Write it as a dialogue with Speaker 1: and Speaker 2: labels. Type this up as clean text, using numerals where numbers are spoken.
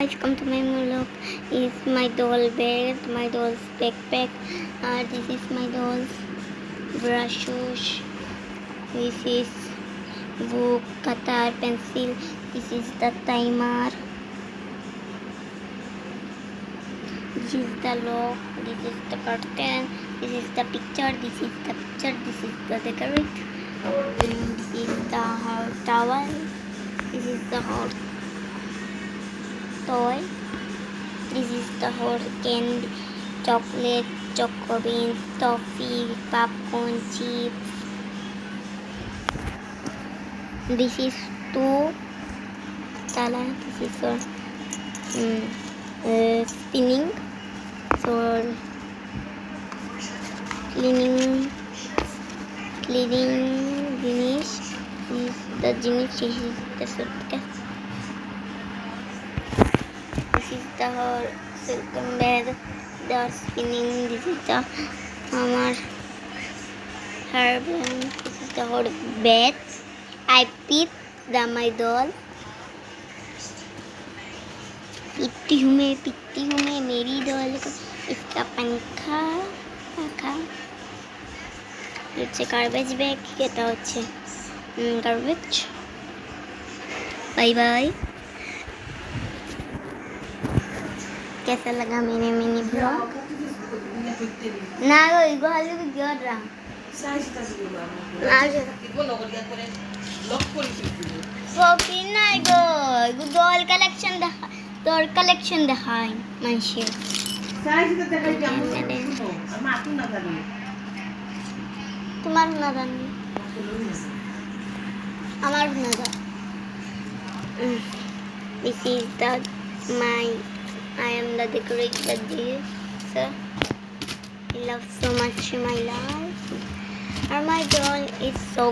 Speaker 1: Guys, come to my vlog. Is my doll bed, my doll's backpack. This is my doll's brushes. This is book, cutter, pencil. This is the timer. This is the lock. This is the curtain. This is the picture. This is the picture. This is the decorate. This is the towel. This is the hot toy. This is the hot candy, chocolate, choco beans, toffee, popcorn, chips. This is two tala. This is for spinning, for cleaning finish. This is the genius. This is the suitcase. This is the silken bed. They are spinning. This is the hair band. This is the whole bed. I picked my doll. पीती हूँ मैं मेरी doll को. इसका पंखा হচ্ছে garbage bag. এটা হচ্ছে গার্বেজ. Bye bye. कैसा लगा मेरे मिनी ब्लॉग? ना गो इगो हाली को गिर रहा फोकी ना इगो डॉल कलेक्शन देखा তোর কালেকশন দেখাই মানুষের তোমার না জানি আমার না জানি. This is the I am the decorator this. I love so much my life. And my doll is so